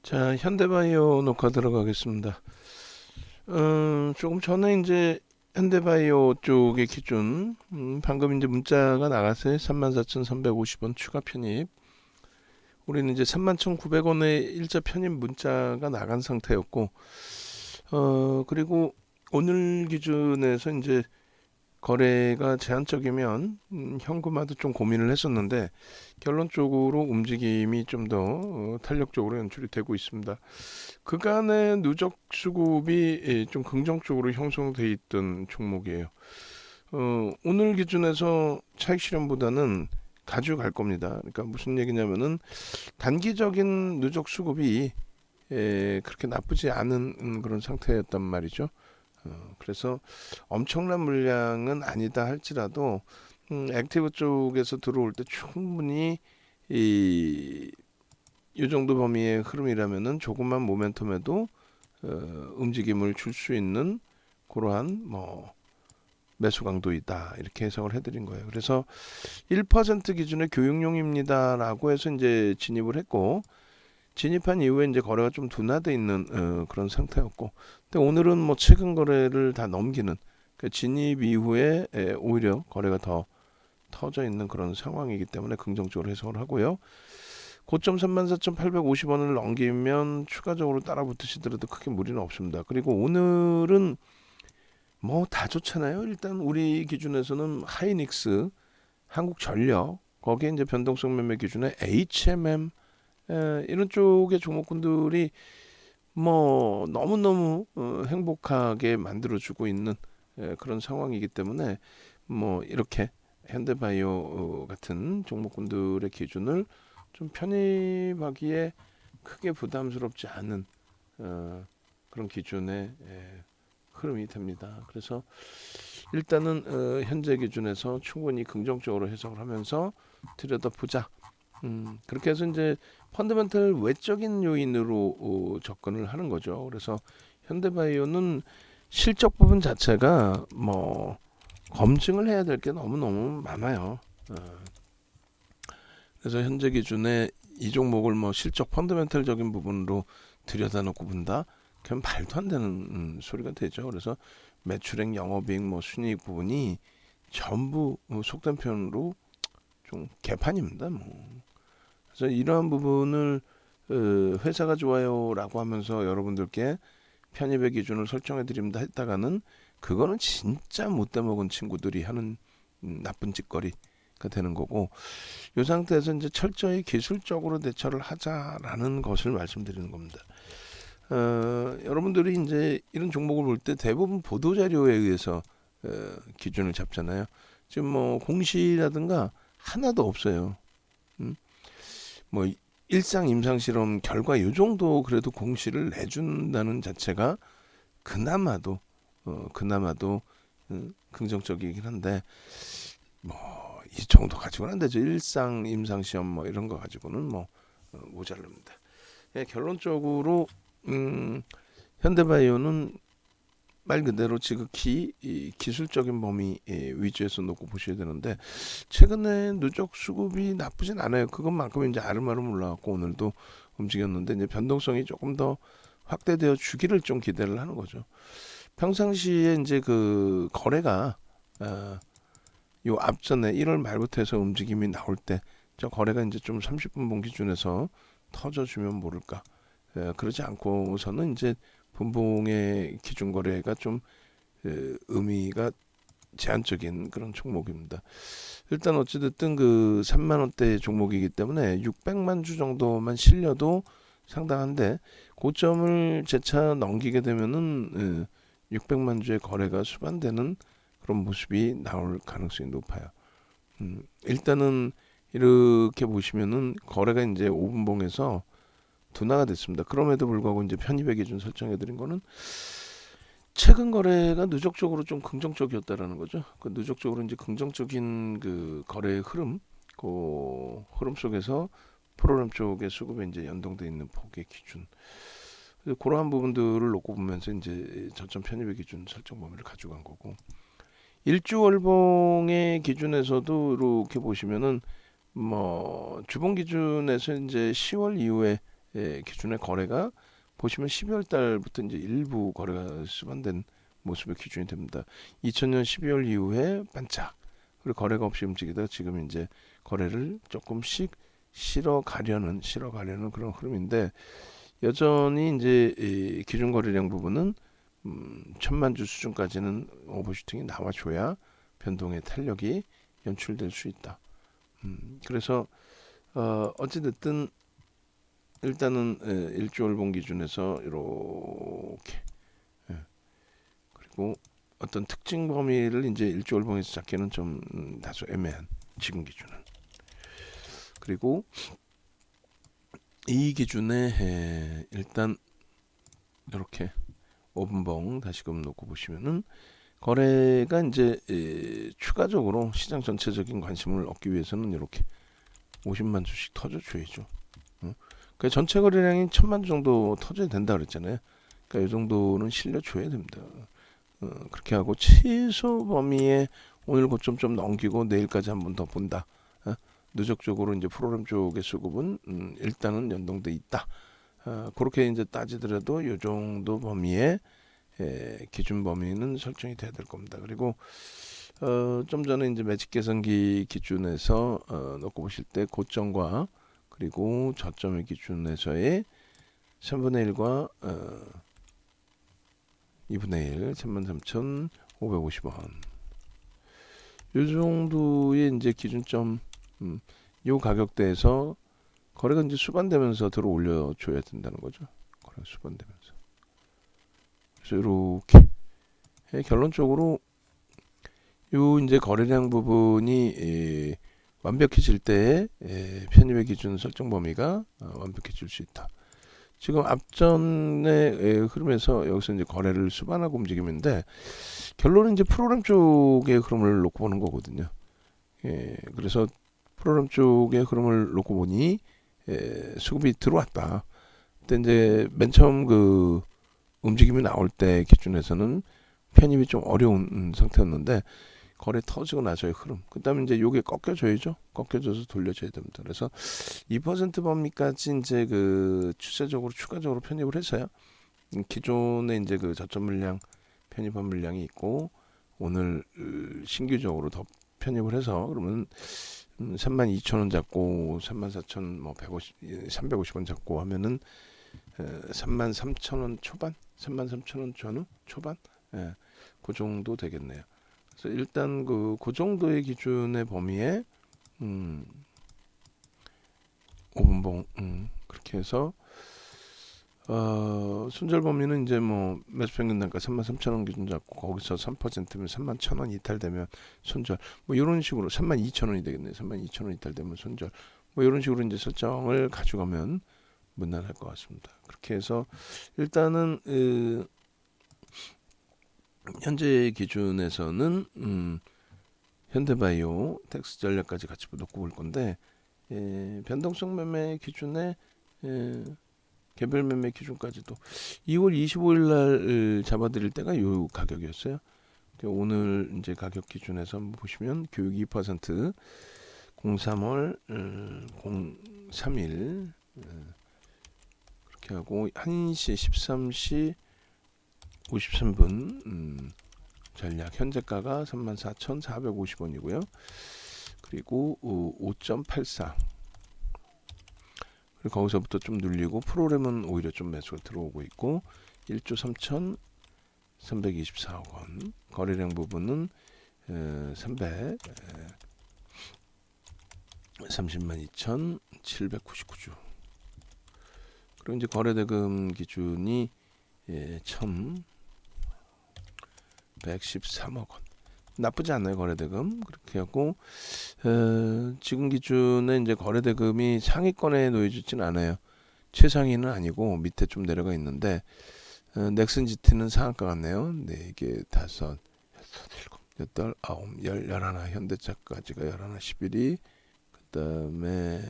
자, 현대바이오 녹화 들어가겠습니다. 조금 전에 이제 현대바이오 쪽의 기준, 방금 이제 문자가 나갔어요. 34,350원 추가 편입. 우리는 이제 31,900원의 일자 편입 문자가 나간 상태였고, 그리고 오늘 기준에서 이제 거래가 제한적이면 현금화도 좀 고민을 했었는데 결론적으로 움직임이 좀 더 탄력적으로 연출이 되고 있습니다. 그간의 누적 수급이 좀 긍정적으로 형성돼 있던 종목이에요. 오늘 기준에서 차익 실현보다는 가져갈 겁니다. 그러니까 무슨 얘기냐면은 단기적인 누적 수급이 그렇게 나쁘지 않은 그런 상태였단 말이죠. 그래서 엄청난 물량은 아니다 할지라도 액티브 쪽에서 들어올 때 충분히 이 정도 범위의 흐름이라면은 조금만 모멘텀에도 움직임을 줄 수 있는 그러한 뭐 매수 강도이다 이렇게 해석을 해드린 거예요. 그래서 1% 기준의 교육용입니다라고 해서 이제 진입을 했고 진입한 이후에 이제 거래가 좀 둔화돼 있는 그런 상태였고, 근데 오늘은 뭐 최근 거래를 다 넘기는 그 진입 이후에 오히려 거래가 더 터져 있는 그런 상황이기 때문에 긍정적으로 해석을 하고요. 고점 34,850원을 넘기면 추가적으로 따라 붙으시더라도 크게 무리는 없습니다. 그리고 오늘은 뭐 다 좋잖아요. 일단 우리 기준에서는 하이닉스, 한국전력, 거기에 이제 변동성 매매 기준에 HMM 이런 쪽의 종목군들이 뭐 너무너무 행복하게 만들어주고 있는 그런 상황이기 때문에 뭐 이렇게 현대바이오 같은 종목군들의 기준을 좀 편입하기에 크게 부담스럽지 않은 그런 기준의 흐름이 됩니다. 그래서 일단은 현재 기준에서 충분히 긍정적으로 해석을 하면서 들여다보자. 그렇게 해서 이제 펀더멘털 외적인 요인으로 접근을 하는 거죠. 그래서 현대바이오는 실적 부분 자체가 뭐 검증을 해야 될 게 너무너무 많아요. 어, 그래서 현재 기준에 이 종목을 뭐 실적 펀더멘털적인 부분으로 들여다놓고 본다? 그럼 말도 안 되는 소리가 되죠. 그래서 매출액, 영업이익, 뭐 순이익 부분이 전부 속된 표현으로 좀 개판입니다. 뭐. 그래서 이러한 부분을 회사가 좋아요라고 하면서 여러분들께 편입의 기준을 설정해 드립니다 했다가는 그거는 진짜 못돼 먹은 친구들이 하는 나쁜 짓거리가 되는 거고, 이 상태에서 이제 철저히 기술적으로 대처를 하자라는 것을 말씀드리는 겁니다. 여러분들이 이제 이런 종목을 볼 때 대부분 보도 자료에 의해서 기준을 잡잖아요. 지금 뭐 공시라든가 하나도 없어요. 음? 뭐 일상 임상 실험 결과 요 정도 그래도 공시를 내준다는 자체가 그나마도 긍정적이긴 한데 뭐 이 정도 가지고는 안 되죠. 일상 임상 시험 뭐 이런 거 가지고는 뭐 모자릅니다. 예, 결론적으로 현대바이오는 말 그대로 지극히 이 기술적인 범위 위주에서 놓고 보셔야 되는데 최근에 누적 수급이 나쁘진 않아요. 그것만큼 이제 아름아름 올라갔고 오늘도 움직였는데 이제 변동성이 조금 더 확대되어 주기를 좀 기대를 하는 거죠. 평상시에 이제 그 거래가 요 앞전에 1월 말부터 해서 움직임이 나올 때 저 거래가 이제 좀 30분 봉 기준에서 터져주면 모를까. 그러지 않고서는 이제 분봉의 기준 거래가 좀 의미가 제한적인 그런 종목입니다. 일단 어찌됐든 그 3만 원대 종목이기 때문에 600만 주 정도만 실려도 상당한데 고점을 재차 넘기게 되면은 600만 주의 거래가 수반되는 그런 모습이 나올 가능성이 높아요. 일단은 이렇게 보시면은 거래가 이제 5분봉에서 둔화가 됐습니다. 그럼에도 불구하고 이제 편입의 기준 설정해 드린 거는 최근 거래가 누적적으로 좀 긍정적이었다라는 거죠. 그 누적적으로 이제 긍정적인 그 거래의 흐름, 그 흐름 속에서 프로그램 쪽의 수급에 이제 연동돼 있는 폭의 기준, 그러한 부분들을 놓고 보면서 이제 저점 편입의 기준 설정 범위를 가져간 거고, 일주월봉의 기준에서도 이렇게 보시면은 뭐 주봉 기준에서 이제 10월 이후에 기준의 거래가 보시면 12월 달부터 이제 일부 거래가 수반된 모습의 기준이 됩니다. 2000년 12월 이후에 반짝 그리고 거래가 없이 움직이다 지금 이제 거래를 조금씩 실어 가려는 그런 흐름인데 여전히 이제 이 기준 거래량 부분은 1000만 주 수준까지는 오버슈팅이 나와줘야 변동의 탄력이 연출될 수 있다. 그래서 어찌됐든 일단은 일주월봉 기준에서 이렇게 그리고 어떤 특징 범위를 이제 일주월봉에서 잡기는 좀 다소 애매한 지금 기준은. 그리고 이 기준에 일단 이렇게 5분봉 다시금 놓고 보시면은 거래가 이제 추가적으로 시장 전체적인 관심을 얻기 위해서는 이렇게 50만 주씩 터져줘야죠. 그 전체 거래량이 1000만 주 정도 터져야 된다 그랬잖아요. 그러니까 이 정도는 실려줘야 됩니다. 그렇게 하고 최소 범위에 오늘 고점 좀 넘기고 내일까지 한 번 더 본다. 누적적으로 이제 프로그램 쪽의 수급은 일단은 연동돼 있다. 그렇게 이제 따지더라도 이 정도 범위에 기준 범위는 설정이 돼야 될 겁니다. 그리고 좀 전에 이제 매직 개선기 기준에서 놓고 보실 때 고점과 그리고 저점의 기준에서의 3분의 1과 2분의 1, 33,550원. 이 정도의 이제 기준점, 이 가격대에서 거래가 이제 수반되면서 들어 올려줘야 된다는 거죠. 거래가 수반되면서. 그래서 이렇게 결론적으로 요 이제 거래량 부분이 완벽해질 때 편입의 기준 설정 범위가 완벽해질 수 있다. 지금 앞전의 흐름에서 여기서 이제 거래를 수반하고 움직임인데 결론은 이제 프로그램 쪽의 흐름을 놓고 보는 거거든요. 그래서 프로그램 쪽의 흐름을 놓고 보니 수급이 들어왔다. 근데 이제 맨 처음 그 움직임이 나올 때 기준에서는 편입이 좀 어려운 상태였는데 거래 터지고 나서의 흐름. 그다음에 이제 요게 꺾여줘야죠. 꺾여줘서 돌려줘야 됩니다. 그래서 2% 범위까지 이제 그 추가적으로 편입을 해서요. 기존에 이제 그 저점 물량 편입한 물량이 있고 오늘 신규적으로 더 편입을 해서 그러면 32,000원 잡고 34,000 뭐 150, 350원 잡고 하면은 33,000원 초반, 33,000원 전후 초반, 그 정도 되겠네요. 그래서 일단 그 정도의 기준의 범위에 5분봉 그렇게 해서 손절 범위는 이제 뭐 매수 평균 단가 33,000원 기준 잡고 거기서 3%면 31,000원 이탈되면 손절 뭐 이런 식으로 32,000원이 되겠네요. 32,000원 이탈되면 손절 뭐 이런 식으로 이제 설정을 가져가면 무난할 것 같습니다. 그렇게 해서 일단은 현재 기준에서는 현대바이오 텍스 전략까지 같이 놓고 볼 건데 변동성 매매 기준에 개별 매매 기준까지도 2월 25일 날 잡아드릴 때가 요 가격이었어요. 오늘 이제 가격 기준에서 한번 보시면 교육 2% 03월 03일 그렇게 하고 1시 13시 53분 전략 현재가가 34,450원이고요. 그리고 5.84 그리고 거기서부터 좀 눌리고 프로그램은 오히려 좀 매수가 들어오고 있고 1조 3,324억 원 거래량 부분은 300,30만 2,799주 그리고 이제 거래대금 기준이 1,113억 원. 나쁘지 않나요, 거래대금? 그렇게 하고, 지금 기준에 이제 거래대금이 상위권에 놓여지진 않아요. 최상위는 아니고, 밑에 좀 내려가 있는데, 넥슨 GT는 상한가 같네요. 4개, 5, 6, 7, 8, 9, 10, 11, 현대차까지가 11, 11이, 그 다음에,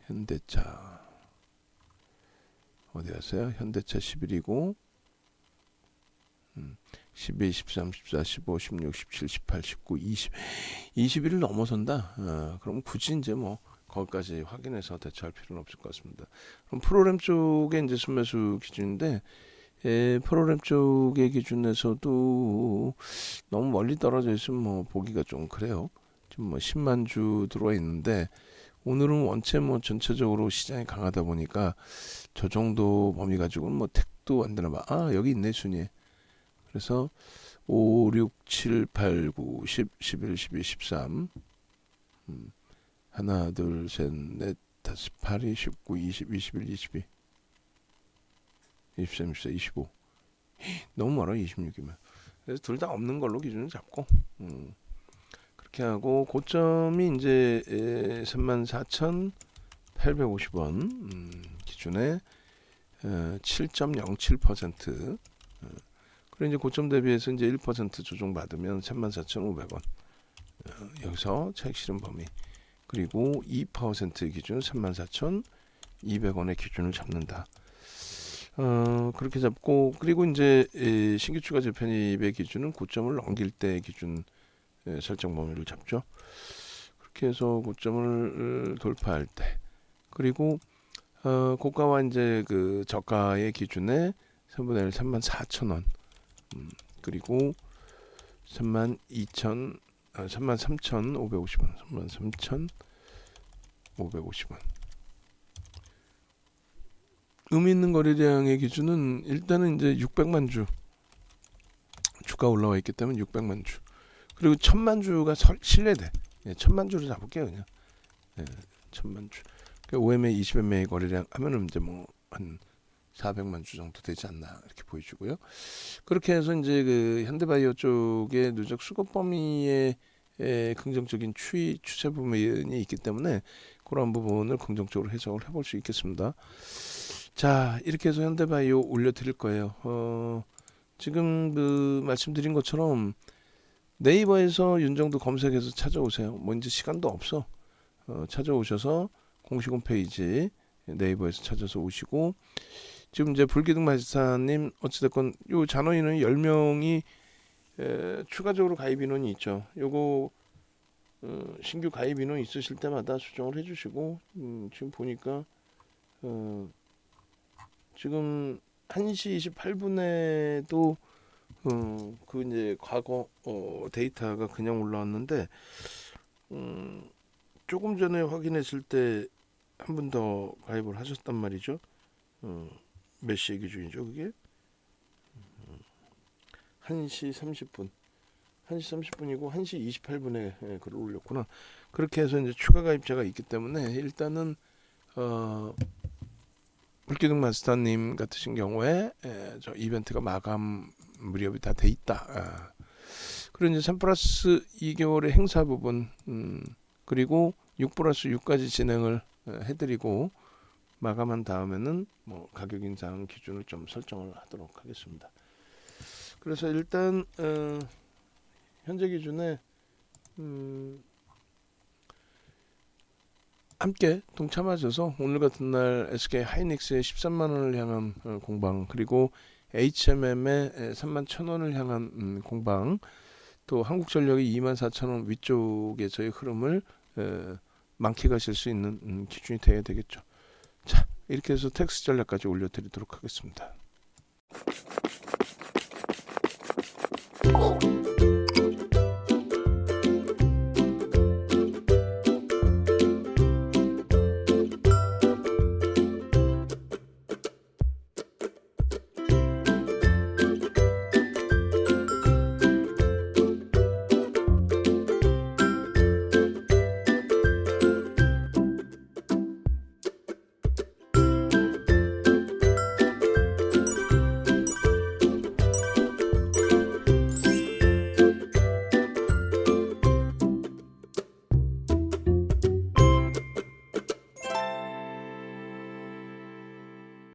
현대차. 어디 갔어요? 현대차 11이고 12, 13, 14, 15, 16, 17, 18, 19, 20 21을 넘어선다. 그럼 굳이 이제 뭐 거기까지 확인해서 대처할 필요는 없을 것 같습니다. 그럼 프로그램 쪽에 이제 순매수 기준인데 프로그램 쪽의 기준에서도 너무 멀리 떨어져 있으면 뭐 보기가 좀 그래요. 지금 뭐 10만 주 들어와 있는데 오늘은 원체 뭐 전체적으로 시장이 강하다 보니까 저 정도 범위 가지고는 뭐 택도 안 되나 봐. 아, 여기 있네, 순위에. 그래서 5, 6, 7, 8, 9, 10, 11, 12, 13. 하나, 둘, 셋, 넷, 다섯, 8, 19, 20, 21, 22, 23, 24, 25. 너무 멀어, 26이면. 그래서 둘 다 없는 걸로 기준을 잡고, 그렇게 하고, 고점이 이제 34,850원 기준에 7.07%. 그리고 이제 고점 대비해서 이제 1% 조정 받으면 34,500원. 여기서 차익 실현 범위. 그리고 2% 기준 34,200원의 기준을 잡는다. 그렇게 잡고, 그리고 이제 신규 추가 재편입의 기준은 고점을 넘길 때 기준 설정 범위를 잡죠. 그렇게 해서 고점을 돌파할 때, 그리고 고가와 이제 그 저가의 기준에 3분의 1 34,000원, 그리고 33,550원, 33,550원. 의미 있는 거래량의 기준은 일단은 이제 600만 주 주가 올라와 있기 때문에 600만 주, 그리고 1000만 주가 신뢰돼. 1000만 주를 잡을게요, 그냥. 1000만 주. OMA 20MA 거래량 하면은 이제 뭐 한 400만 주 정도 되지 않나 이렇게 보여주고요. 그렇게 해서 이제 그 현대바이오 쪽의 누적 수급 범위에 긍정적인 추세 부분이 있기 때문에 그런 부분을 긍정적으로 해석을 해볼 수 있겠습니다. 자, 이렇게 해서 현대바이오 올려드릴 거예요. 지금 그 말씀드린 것처럼 네이버에서 윤정도 검색해서 찾아오세요. 뭐 이제 시간도 없어. 찾아오셔서 공식 홈페이지 네이버에서 찾아서 오시고, 지금 이제 불기둥 마지사님 어찌됐건 요 잔원인은 10명이 추가적으로 가입 인원이 있죠. 요거 신규 가입 인원 있으실 때마다 수정을 해주시고, 지금 보니까 지금 1시 28분에도 그 이제 과거 데이터가 그냥 올라왔는데, 조금 전에 확인했을 때 한 분 더 가입을 하셨단 말이죠. 몇 시의 기준이죠, 그게? 1시 30분. 1시 30분이고 1시 28분에 글을 올렸구나. 그렇게 해서 이제 추가 가입자가 있기 때문에 일단은 불기둥 마스터님 같으신 경우에 저 이벤트가 마감 무렵이 다 돼 있다. 그리고 이제 3 플러스 2개월의 행사 부분, 그리고 6 플러스 6까지 진행을 해드리고 마감한 다음에는 뭐 가격 인상 기준을 좀 설정을 하도록 하겠습니다. 그래서 일단 현재 기준에 함께 동참하셔서 오늘 같은 날 SK 하이닉스의 13만 원을 향한 공방, 그리고 HMM의 3만 1,000원을 향한 공방, 또 한국전력의 24,000원 위쪽에서의 흐름을 만끽하실 수 있는 기준이 되어야 되겠죠. 자, 이렇게 해서 텍스 전략까지 올려드리도록 하겠습니다.